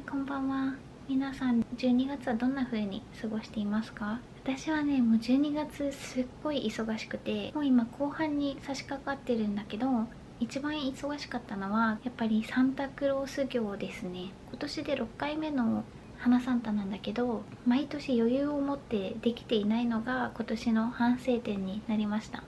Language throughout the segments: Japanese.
こんばんは。皆さん、12月はどんな風に過ごしていますか？私はね、もう12月すっごい忙しくて、もう今後半に差し掛かってるんだけど、一番忙しかったのは、やっぱりサンタクロース業ですね。今年で6回目の花サンタなんだけど、毎年余裕を持ってできていないのが今年の反省点になりました。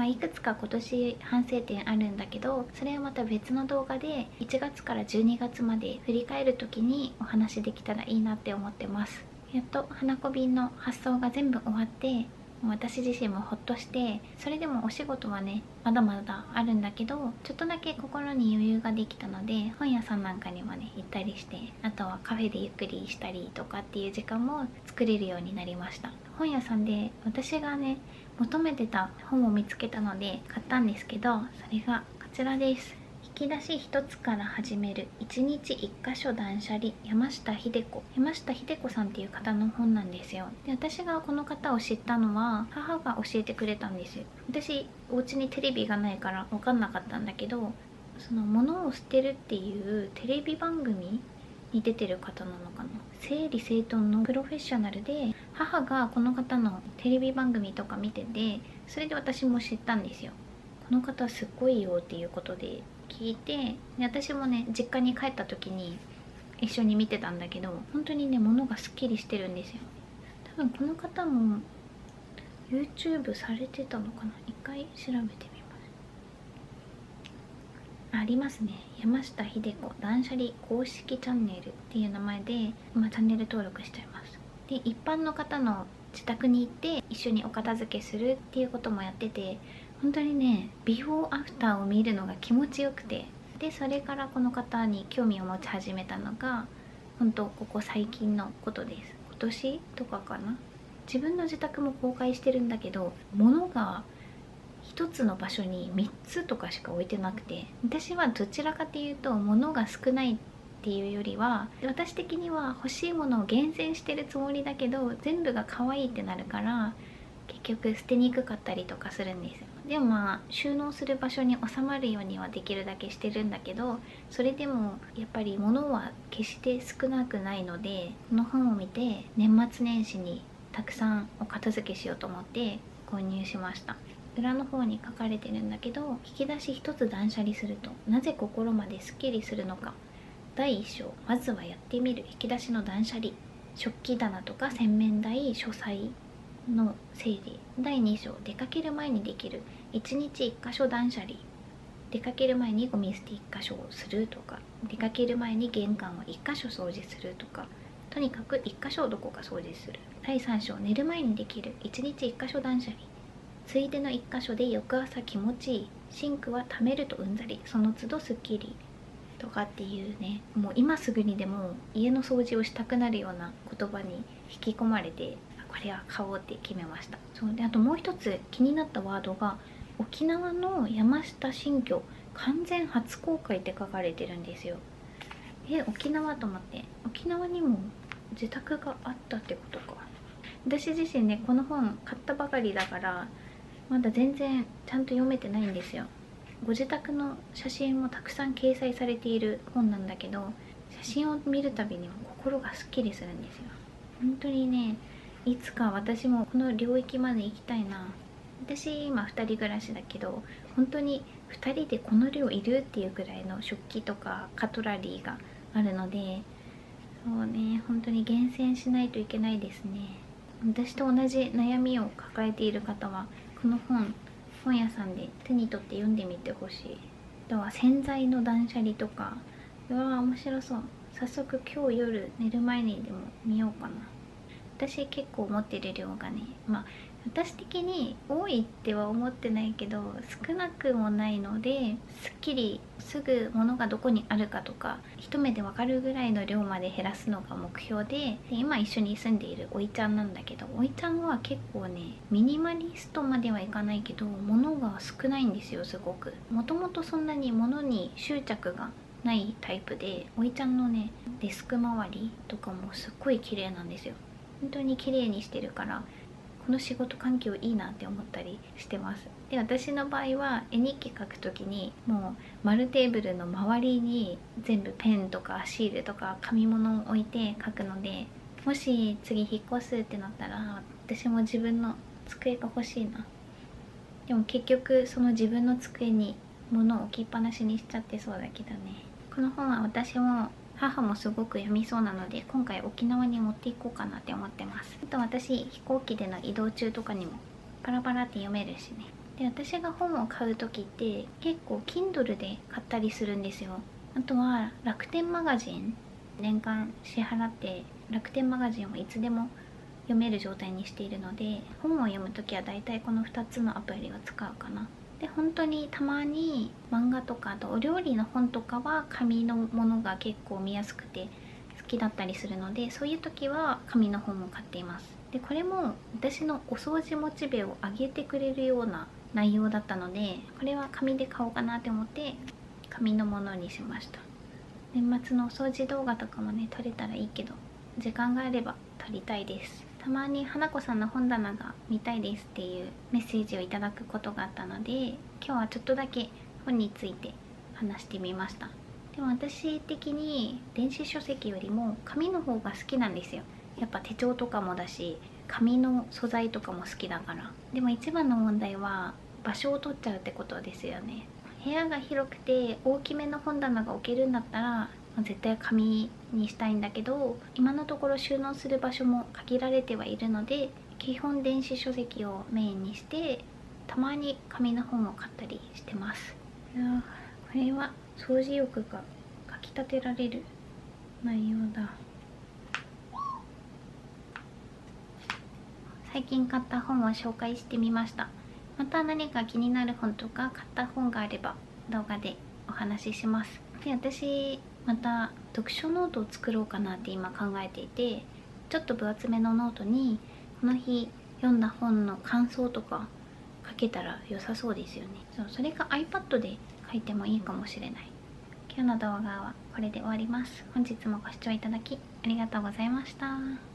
いくつか今年反省点あるんだけど、それはまた別の動画で1月から12月まで振り返る時にお話できたらいいなって思ってます。やっと花子便の発送が全部終わって、私自身もほっとして、それでもお仕事はねまだまだあるんだけど、ちょっとだけ心に余裕ができたので、本屋さんなんかにもね行ったりして、あとはカフェでゆっくりしたりとかっていう時間も作れるようになりました。本屋さんで私がね求めてた本を見つけたので買ったんですけど、それがこちらです。引き出し一つから始める1日1箇所断捨離、山下秀子さんっていう方の本なんですよ。で、私がこの方を知ったのは母が教えてくれたんですよ。私お家にテレビがないから分かんなかったんだけど、その物を捨てるっていうテレビ番組に出てる方なのかな。整理整頓のプロフェッショナルで、母がこの方のテレビ番組とか見てて、それで私も知ったんですよ。この方すっごいよっていうことで聞いて、で私もね実家に帰った時に一緒に見てたんだけど、本当にね物がすっきりしてるんですよ。多分この方も YouTube されてたのかな。一回調べてみます。ありますね。山下秀子断捨離公式チャンネルっていう名前で今チャンネル登録しちゃいます。で、一般の方の自宅に行って一緒にお片付けするっていうこともやってて、本当にねビフォーアフターを見るのが気持ちよくて、でそれからこの方に興味を持ち始めたのが本当ここ最近のことです。今年とかかな。自分の自宅も公開してるんだけど、物が一つの場所に3つとかしか置いてなくて、私はどちらかというと物が少ないっていうよりは、私的には欲しいものを厳選してるつもりだけど全部が可愛いってなるから、結局捨てにくかったりとかするんですよ。でも収納する場所に収まるようにはできるだけしてるんだけど、それでもやっぱり物は決して少なくないので、この本を見て年末年始にたくさんお片付けしようと思って購入しました。裏の方に書かれてるんだけど、引き出し一つ断捨離するとなぜ心まですっきりするのか。第1章、まずはやってみる引き出しの断捨離。食器棚とか洗面台、書斎の整理。第2章、出かける前にできる1日1箇所断捨離。出かける前にゴミ捨て1箇所をするとか、出かける前に玄関を1箇所掃除するとか、とにかく1箇所をどこか掃除する。第3章、寝る前にできる1日1箇所断捨離。ついでの1箇所で翌朝気持ちいい。シンクは溜めるとうんざり、その都度すっきりとかっていうね、もう今すぐにでも家の掃除をしたくなるような言葉に引き込まれて、これは買おうって決めました。そうで、あともう一つ気になったワードが、沖縄の山下新居完全初公開って書かれてるんですよ。沖縄と思って、沖縄にも自宅があったってことか。私自身ねこの本買ったばかりだからまだ全然ちゃんと読めてないんですよ。ご自宅の写真もたくさん掲載されている本なんだけど、写真を見るたびに心がすっきりするんですよ。本当にね、いつか私もこの領域まで行きたいな。私今2人暮らしだけど、本当に2人でこの量いるっていうくらいの食器とかカトラリーがあるので、そうね、本当に厳選しないといけないですね。私と同じ悩みを抱えている方はこの本屋さんで手に取って読んでみてほしい。あとは洗剤の断捨離とか、うわー面白そう。早速今日夜寝る前にでも見ようかな。私結構持ってる量がね、私的に多いっては思ってないけど少なくもないので、すっきりすぐ物がどこにあるかとか一目でわかるぐらいの量まで減らすのが目標で、今一緒に住んでいるおいちゃんなんだけど、おいちゃんは結構ねミニマリストまではいかないけど物が少ないんですよ。すごくもともとそんなに物に執着がないタイプで、おいちゃんのねデスク周りとかもすっごい綺麗なんですよ。本当に綺麗にしてるから、この仕事環境いいなって思ったりしてます。で、私の場合は絵日記書くときにもう丸テーブルの周りに全部ペンとかシールとか紙物を置いて書くので、もし次引っ越すってなったら私も自分の机が欲しいな。でも結局その自分の机に物を置きっぱなしにしちゃってそうだけどね。この本は私も母もすごく読みそうなので、今回沖縄に持っていこうかなって思ってます。あと私飛行機での移動中とかにもパラパラって読めるしね。で、私が本を買う時って結構 Kindle で買ったりするんですよ。あとは楽天マガジン、年間支払って楽天マガジンをいつでも読める状態にしているので、本を読むときはだいたいこの2つのアプリを使うかな。で、本当にたまに漫画とか、あとお料理の本とかは紙のものが結構見やすくて好きだったりするので、そういう時は紙の本を買っています。で、これも私のお掃除モチベを上げてくれるような内容だったので、これは紙で買おうかなって思って紙のものにしました。年末のお掃除動画とかもね撮れたらいいけど、時間があれば撮りたいです。たまに花子さんの本棚が見たいですっていうメッセージをいただくことがあったので、今日はちょっとだけ本について話してみました。でも私的に電子書籍よりも紙の方が好きなんですよ。やっぱ手帳とかもだし、紙の素材とかも好きだから。でも一番の問題は場所を取っちゃうってことですよね。部屋が広くて大きめの本棚が置けるんだったら絶対紙にしたいんだけど、今のところ収納する場所も限られてはいるので、基本電子書籍をメインにしてたまに紙の本を買ったりしてます。いや、これは掃除欲がかきたてられる内容だ。最近買った本を紹介してみました。また何か気になる本とか買った本があれば動画でお話しします。で、私また読書ノートを作ろうかなって今考えていて、ちょっと分厚めのノートにこの日読んだ本の感想とか書けたら良さそうですよね。それが iPad で書いてもいいかもしれない。今日の動画はこれで終わります。本日もご視聴いただきありがとうございました。